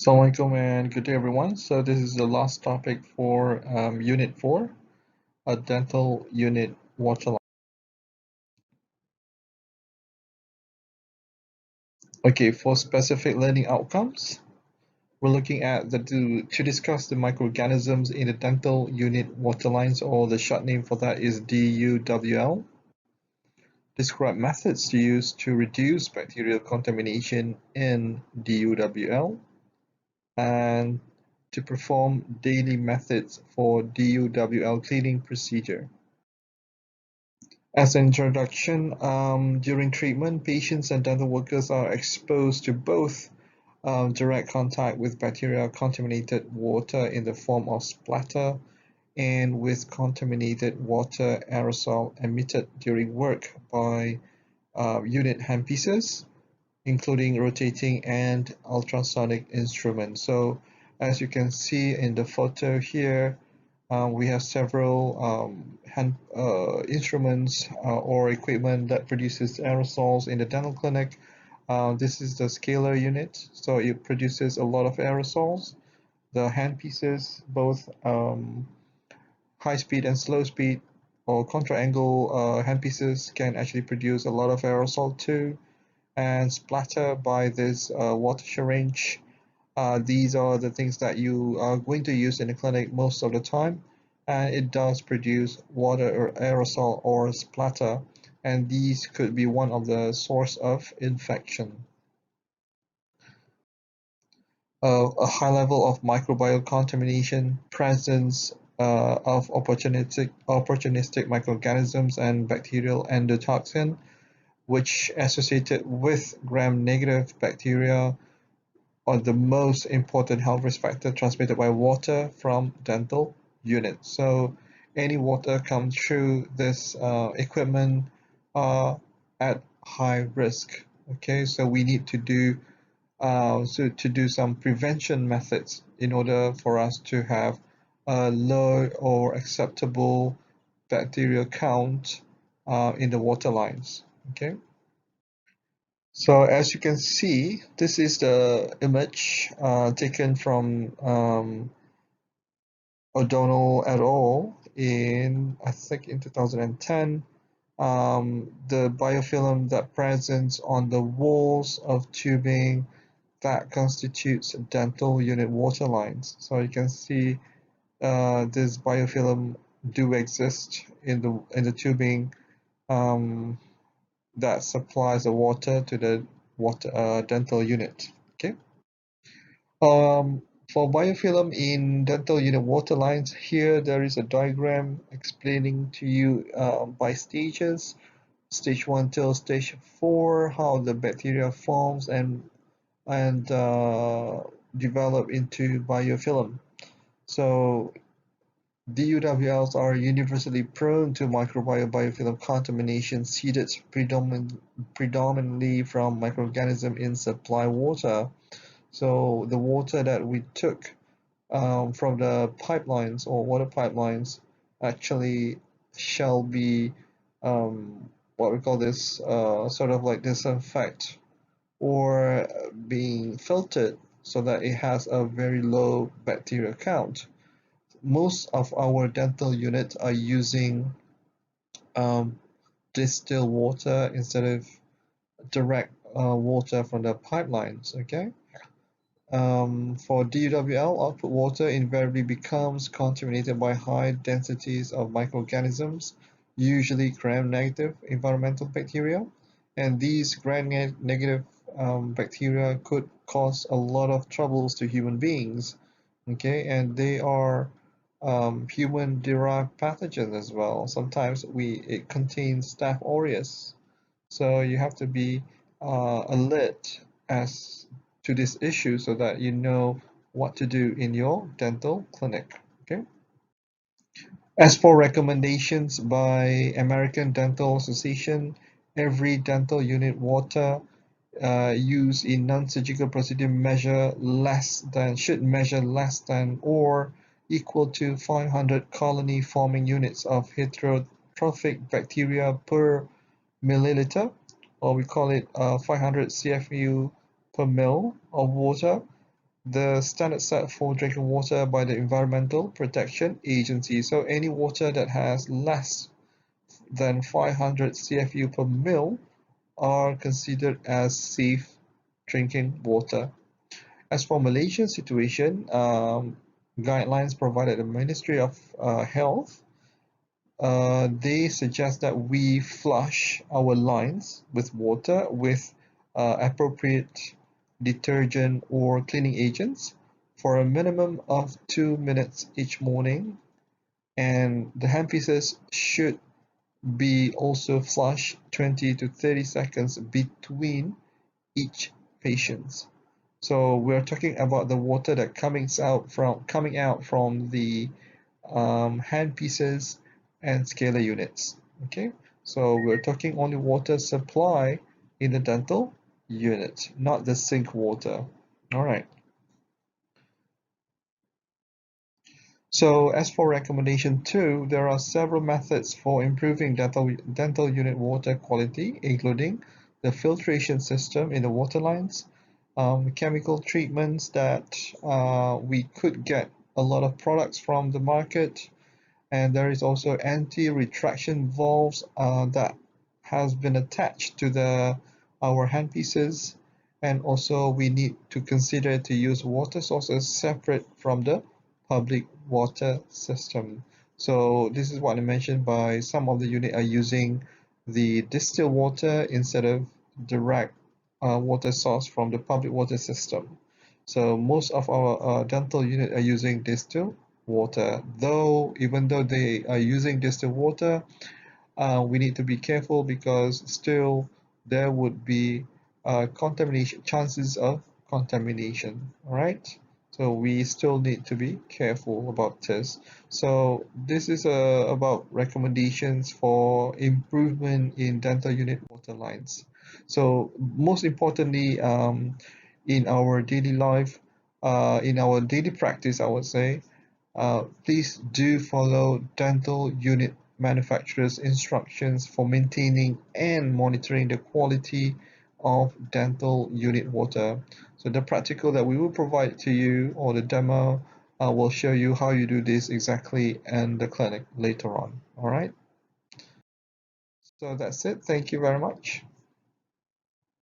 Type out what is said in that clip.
Assalamualaikum and good day everyone. So this is the last topic for Unit 4, a dental unit waterline. Okay, for specific learning outcomes, we're looking at to discuss the microorganisms in the dental unit waterlines, or the short name for that is DUWL. Describe methods to use to reduce bacterial contamination in DUWL, and to perform daily methods for DUWL cleaning procedure. As an introduction, during treatment, patients and dental workers are exposed to both direct contact with bacteria-contaminated water in the form of splatter and with contaminated water aerosol emitted during work by unit handpieces, including rotating and ultrasonic instruments. So as you can see in the photo here, we have several instruments or equipment that produces aerosols in the dental clinic. This is the scaler unit, so it produces a lot of aerosols. The handpieces, both high speed and slow speed or contra angle handpieces, can actually produce a lot of aerosol too. And splatter by this water syringe. These are the things that you are going to use in the clinic most of the time, and it does produce water or aerosol or splatter, and these could be one of the source of infection. A high level of microbial contamination, presence of opportunistic microorganisms and bacterial endotoxin, which associated with gram-negative bacteria are the most important health risk factor transmitted by water from dental units. So any water comes through this equipment are at high risk. Okay, so we need to do some prevention methods in order for us to have a low or acceptable bacterial count in the water lines. Okay. So as you can see, this is the image taken from O'Donnell et al. I think in 2010. The biofilm that presents on the walls of tubing that constitutes dental unit water lines. So you can see this biofilm do exist in the tubing um, that supplies the water to the dental unit. Okay. Um, for biofilm in dental unit water lines, here there is a diagram explaining to you by stages, stage 1 till stage 4, how the bacteria forms and develop into biofilm. So DUWLs are universally prone to microbial biofilm contamination seeded predominantly from microorganisms in supply water. So the water that we took from the pipelines or water pipelines actually shall be what we call this sort of like disinfect or being filtered so that it has a very low bacterial count. Most of our dental units are using um, distilled water instead of direct water from the pipelines. Okay. For DUWL, output water invariably becomes contaminated by high densities of microorganisms, usually gram-negative environmental bacteria, and these gram-negative bacteria could cause a lot of troubles to human beings. Okay, and they are human-derived pathogens as well. Sometimes it contains Staph aureus, so you have to be alert as to this issue so that you know what to do in your dental clinic. Okay. As for recommendations by American Dental Association, every dental unit water used in non-surgical procedure should measure less than or equal to 500 colony forming units of heterotrophic bacteria per milliliter, or we call it 500 CFU per mil of water, the standard set for drinking water by the Environmental Protection Agency. So any water that has less than 500 CFU per mil are considered as safe drinking water. As for Malaysia's situation, guidelines provided the Ministry of Health, they suggest that we flush our lines with water with appropriate detergent or cleaning agents for a minimum of 2 minutes each morning, and the handpieces should be also flushed 20 to 30 seconds between each patient. So we're talking about the water that coming out from the handpieces and scalar units. Okay, so we're talking only water supply in the dental unit, not the sink water. All right. So as for recommendation 2, there are several methods for improving dental unit water quality, including the filtration system in the water lines, chemical treatments that we could get a lot of products from the market, and there is also anti-retraction valves that has been attached to our handpieces, and also we need to consider to use water sources separate from the public water system. So this is what I mentioned by some of the unit are using the distilled water instead of direct water source from the public water system. So most of our dental unit are using distilled water. Though, even though they are using distilled water, we need to be careful because still there would be contamination, chances of contamination. All right. So we still need to be careful about this. So this is about recommendations for improvement in dental unit water lines. So most importantly, in our daily life, in our daily practice, I would say, please do follow dental unit manufacturers' instructions for maintaining and monitoring the quality of dental unit water. So the practical that we will provide to you, or the demo will show you how you do this exactly in the clinic later on. All right. So that's it. Thank you very much.